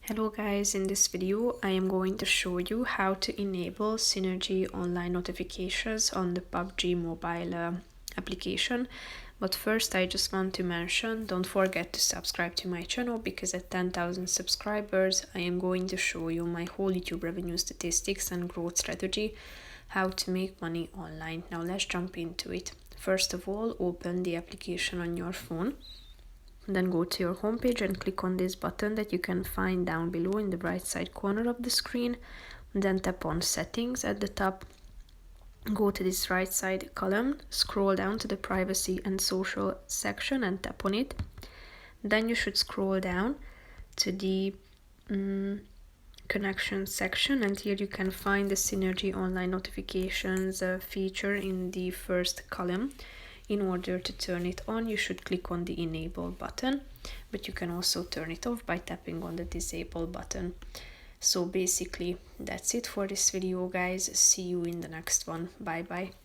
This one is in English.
Hello guys, in this video I am going to show you how to enable Synergy online notifications on the PUBG Mobile application. But first I just want to mention, don't forget to subscribe to my channel, because at 10,000 subscribers I am going to show you my whole YouTube revenue statistics and growth strategy, how to make money online. Now let's jump into it. First of all, open the application on your phone. Then go to your homepage and click on this button that you can find down below in the right side corner of the screen. Then tap on settings at the top. Go to this right side column, scroll down to the privacy and social section and tap on it. Then you should scroll down to the connection section, and here you can find the Synergy online notifications feature in the first column. In order to turn it on, you should click on the enable button, but you can also turn it off by tapping on the disable button. So basically that's it for this video, guys. See you in the next one. Bye bye.